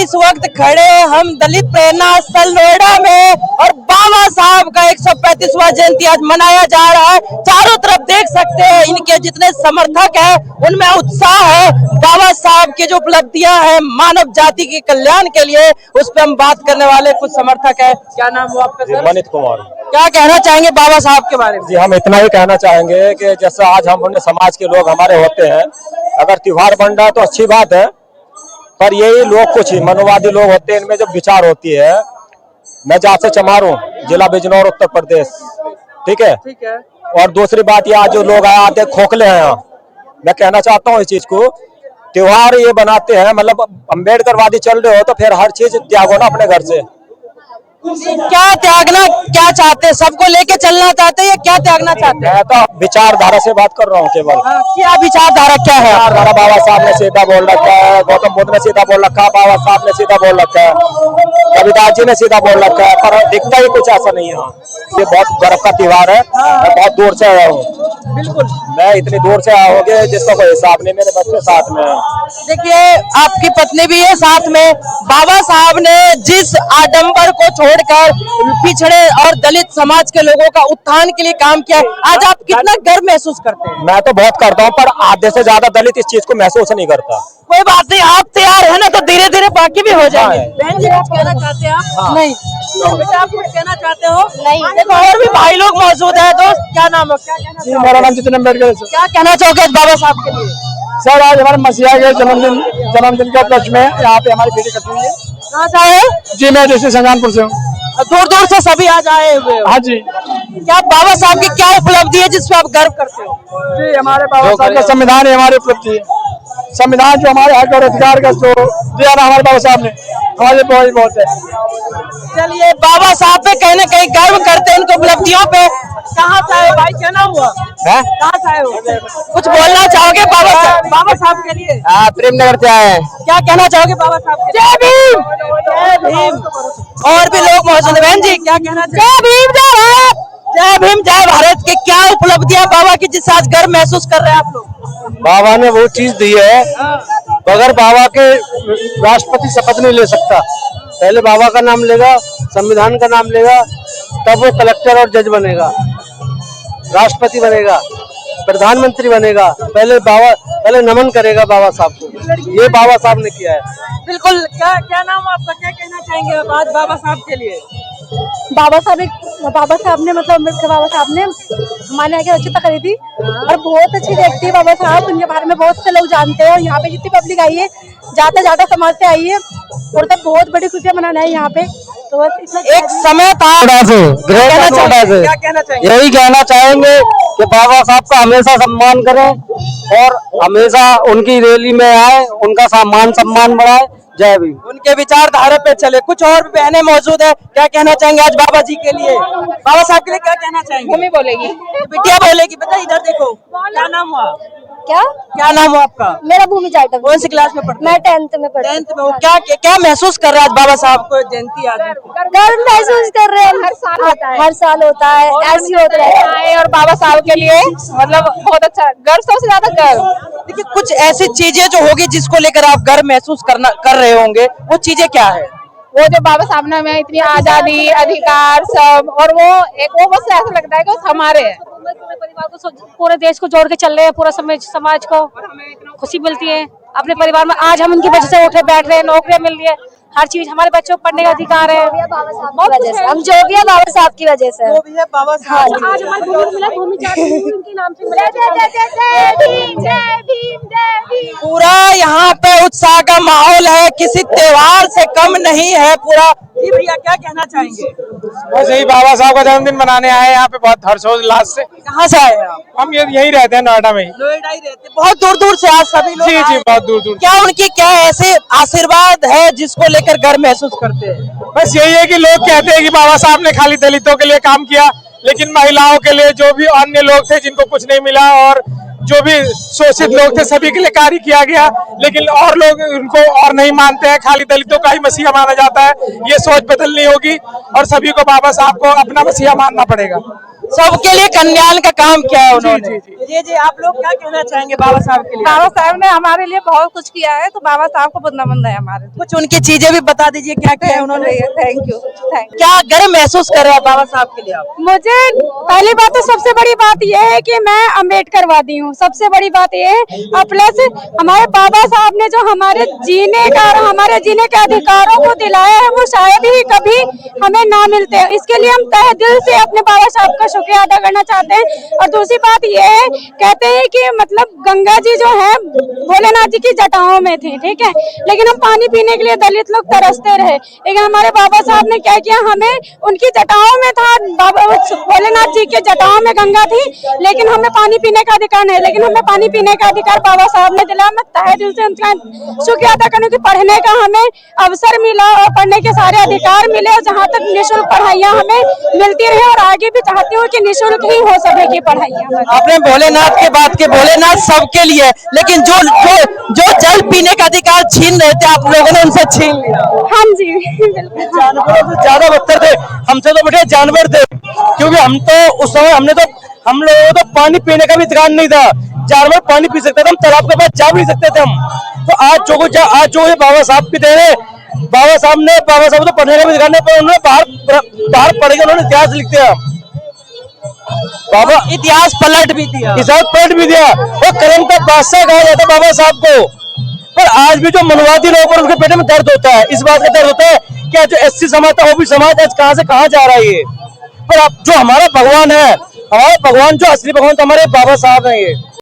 इस वक्त खड़े हम दलित प्रेरणा स्थल नोएडा में और बाबा साहब का 135वां जयंती आज मनाया जा रहा है। चारों तरफ देख सकते हैं इनके जितने समर्थक हैं उनमें उत्साह है। बाबा साहब की जो उपलब्धियां हैं मानव जाति के कल्याण के लिए, उस पर हम बात करने वाले कुछ समर्थक है। क्या नाम हुआ आपका सर? मनीत कुमार। क्या कहना चाहेंगे बाबा साहब के बारे में? जी हम इतना ही कहना चाहेंगे कि जैसे आज हम अपने समाज के लोग हमारे होते हैं, अगर त्योहार बन रहा है तो अच्छी बात है, पर यही लोग कुछ ही मनोवादी लोग होते हैं, इनमें जो विचार होती है। मैं जहाँ से चमार हूँ, जिला बिजनौर, उत्तर प्रदेश, ठीक है। और दूसरी बात, यहाँ जो लोग आते खोखले हैं, यहाँ मैं कहना चाहता हूँ इस चीज को, त्योहार ये बनाते हैं, मतलब अम्बेडकरवादी चल रहे हो तो फिर हर चीज त्यागो ना अपने घर से। क्या त्यागना क्या चाहते हैं? सबको लेके चलना चाहते हैं या क्या त्यागना चाहते हैं? मैं तो विचारधारा से बात कर रहा हूँ केवल। क्या विचारधारा क्या है? विचारधारा बाबा साहब ने सीधा बोल रखा है, गौतम बुद्ध ने सीधा बोल रखा है, बाबा साहब ने सीधा बोल रखा है, रविदास जी ने सीधा बोल रखा है, पर दिखता ही कुछ ऐसा नहीं है। ये बहुत गर्व का त्योहार है। मैं बहुत दूर से आया हूँ, बिल्कुल मैं इतनी दूर से आया हूँ जिसका कोई हिसाब नहीं। मेरे बच्चे साथ में हैं। देखिए आपकी पत्नी भी है साथ में। बाबा साहब ने जिस आडंबर को छोड़कर पिछड़े और दलित समाज के लोगों का उत्थान के लिए काम किया, आज आप कितना गर्व महसूस करते हैं? मैं तो बहुत करता हूँ, पर आधे से ज्यादा दलित इस चीज को महसूस नहीं करता। कोई बात नहीं, आप तैयार है ना, तो धीरे धीरे बाकी भी हो जाएंगे। बहन जी कुछ कहना चाहते हैं आप? नहीं। बेटा आप कुछ कहना चाहते हो? नहीं। देखो और भी भाई लोग मौजूद है। दोस्त क्या नाम है? क्या कहना चाहते? मेरा नाम जितेंद्र अम्बेडकर। क्या कहना चाहोगे बाबा साहब के लिए? सर आज हमारे मसीहा के जन्मदिन के उपलक्ष्य में यहाँ पे हमारी बेटी कटी हुई है। कहाँ से आए? जी मैं डिस्ट्रिक्ट शाहजहांपुर से हूँ। दूर दूर से सभी आज आए हुए हो। हाँ जी। क्या बाबा साहब की क्या उपलब्धि है जिस पे आप गर्व करते हो? जी हमारे बाबा साहब का संविधान है हमारी उपलब्धि है। संविधान जो हमारे हक और अधिकार का जो दिया ना हमारे बाबा साहब ने, हमारे बहुत है। चलिए बाबा साहब पे कहीं ना कहीं गर्व करते हैं, उनकी उपलब्धियों पे। कहाँ से आए भाई? क्या नाम हुआ? कहाँ से आए हो? कुछ बोलना चाहोगे बाबा साहब के लिए? प्रेम नगर से आए हैं। क्या कहना चाहोगे बाबा साहब के लिए? जय भीम। जय भीम। और भी लोग मौजूद हैं। बहन जी क्या कहना चाहेंगे? जय भीम जय भारत। जय भीम जय भारत के क्या उपलब्धियां बाबा की जिससे आज गर्व महसूस कर रहे हैं आप लोग? बाबा ने वो चीज दी है, बगैर बाबा के राष्ट्रपति शपथ नहीं ले सकता। पहले बाबा का नाम लेगा, संविधान का नाम लेगा, तब वो कलेक्टर और जज बनेगा, राष्ट्रपति बनेगा, प्रधानमंत्री बनेगा। पहले नमन करेगा बाबा साहब को। ये बाबा साहब ने किया है। बिल्कुल। क्या नाम आपका? क्या कहना चाहेंगे आप आज बाबा साहब के लिए? बाबा साहब ने मतलब अम्बेडकर बाबा साहब ने हमारे आगे रचना करी थी और बहुत अच्छी व्यक्ति है बाबा साहब। उनके बारे में बहुत से लोग जानते हैं और यहाँ पे जितनी पब्लिक आई है ज्यादा समाज से आई है और तब बहुत बड़ी खुशियां मनाना है यहाँ पे। तो एक समय था। क्या कहना चाहेंगे? यही कहना चाहेंगे कि बाबा साहब का हमेशा सम्मान करें और हमेशा उनकी रैली में आए, उनका सम्मान बढ़ाए। जय भीम। उनके विचारधारा पे चले। कुछ और भी बहनें मौजूद है, क्या कहना चाहेंगे आज बाबा जी के लिए? बाबा साहब के लिए क्या कहना चाहेंगे? भूमि बोलेगी, बिटिया बोलेगी। बेटा इधर देखो, क्या नाम हुआ? क्या नाम हुआ आपका? मेरा भूमि जाटव। कौन सी क्लास में पढ़ते? मैं 10th में पढ़ती हूँ। 10th में हो। क्या महसूस कर रहे हैं आज बाबा साहब को जयंती आज? गर्व महसूस कर रहे हैं। हर साल होता है, ऐसे ही होता है। और बाबा साहब के लिए मतलब बहुत अच्छा गर्व, सबसे ज्यादा गर्व। देखिए कुछ ऐसी चीजें जो होगी जिसको लेकर आप गर्व महसूस कर रहे होंगे, वो चीजें क्या है? वो जो बाबा साहब ने हमें इतनी आजादी, अधिकार सब, और वो बस ऐसा लगता है कि हमारे हैं। पूरे परिवार को, पूरे देश को जोड़ के चल रहे हैं, पूरा समाज को खुशी मिलती है अपने परिवार में। आज हम उनकी वजह से उठे बैठ रहे हैं, नौकरियां मिल रही है, हर चीज, हमारे बच्चों को पढ़ने का अधिकार है। हम जो भी है बाबा साहब की वजह से, वो भी है बाबा साहब। आज हमारी भूमि मिला, भूमि उनके नाम से मिला। पूरा यहाँ पे उत्साह का माहौल है, किसी त्योहार से कम नहीं है पूरा। जी भैया क्या कहना चाहेंगे? बस यही बाबा साहब का जन्मदिन मनाने आए यहाँ पे बहुत हर्षोल्लास से। कहाँ से आए आप? हम यही रहते हैं, नोएडा में ही। नोएडा ही रहते हैं। बहुत दूर दूर से आज सभी लोग? जी बहुत दूर दूर। क्या उनकी क्या ऐसे आशीर्वाद है जिसको लेकर गर्व महसूस करते हैं? बस यही है कि लोग कहते हैं कि बाबा साहब ने खाली दलितों के लिए काम किया, लेकिन महिलाओं के लिए, जो भी अन्य लोग थे जिनको कुछ नहीं मिला और जो भी शोषित लोग थे, सभी के लिए कार्य किया गया। लेकिन और लोग उनको और नहीं मानते हैं, खाली दलितों का ही मसीहा माना जाता है। ये सोच बदलनी होगी और सभी को बाबा साहब को अपना मसीहा मानना पड़ेगा। सबके लिए कल्याण का काम किया है उन्होंने। जी आप लोग क्या कहना चाहेंगे बाबा साहब के लिए? बाबा साहब ने हमारे लिए बहुत कुछ किया है, तो बाबा साहब को बंदा है हमारे। कुछ उनकी चीजें भी बता दीजिए क्या क्या है उन्होंने। Thank you. क्या गर्व महसूस कर रहे हैं बाबा साहब के लिए आप? मुझे पहली बात तो सबसे बड़ी बात यह है कि मैं अम्बेडकरवादी हूँ। सबसे बड़ी बात यह है प्लस हमारे बाबा साहब ने जो हमारे जीने का और हमारे जीने के अधिकारों को दिलाया है वो शायद ही कभी हमें ना मिलते हैं। इसके लिए हम तहे दिल से अपने बाबा साहब का शुक्रिया अदा करना चाहते हैं। और दूसरी बात यह है, कहते हैं कि मतलब गंगा जी जो है भोलेनाथ जी की जटाओं में थी, ठीक है, लेकिन हम पानी पीने के लिए दलित लोग तरसते रहे। लेकिन हमारे बाबा साहब ने क्या किया, हमें उनकी जटाओं में था, भोलेनाथ जी के जटाओं में गंगा थी, लेकिन हमें पानी पीने का अधिकार नहीं, लेकिन हमें पानी पीने का अधिकार बाबा साहब ने दिलाया। मैं तहे दिल से उनका शुक्रिया अदा करूं कि पढ़ने का हमें अवसर मिला और पढ़ने के सारे अधिकार मिले, और जहाँ तक निःशुल्क पढ़ाइयाँ हमें मिलती रहे, और आगे भी चाहती हूँ कि निःशुल्क ही हो सकेगी पढ़ाइयाँ। आपने भोलेनाथ के बात की, भोलेनाथ सबके लिए, लेकिन जो जो जो जल पीने का अधिकार छीन रहे थे आप लोगों ने उनसे छीन लिया। हाँ जी बिल्कुल। जानवरों से ज्यादा बदतर थे, हमसे तो बेटे जानवर थे, क्योंकि हम तो उस समय हम लोगों को तो पानी पीने का भी अधिकार नहीं था। जानवर पानी पी सकते थे, हम तालाब के पास जा भी नहीं सकते थे हम। तो आज जो ये बाबा साहब की देन है, बाबा साहब तो पढ़ने का भी अधिकार नहीं, पर उन्होंने बाहर पढ़ के उन्होंने इतिहास लिख दिया। बाबा इतिहास पलट भी दिया, और कलम का बादशाह कहा जाता बाबा साहब को। पर आज भी जो मनवादी लोग पर उनके पेट में दर्द होता है, इस बात का दर्द होता है कि आज जो एससी समाज था, ओबीसी समाज आज कहां से कहां जा रहा है ये। पर अब जो हमारा भगवान है, हमारा भगवान जो असली भगवान तो हमारे बाबा साहब हैं। ये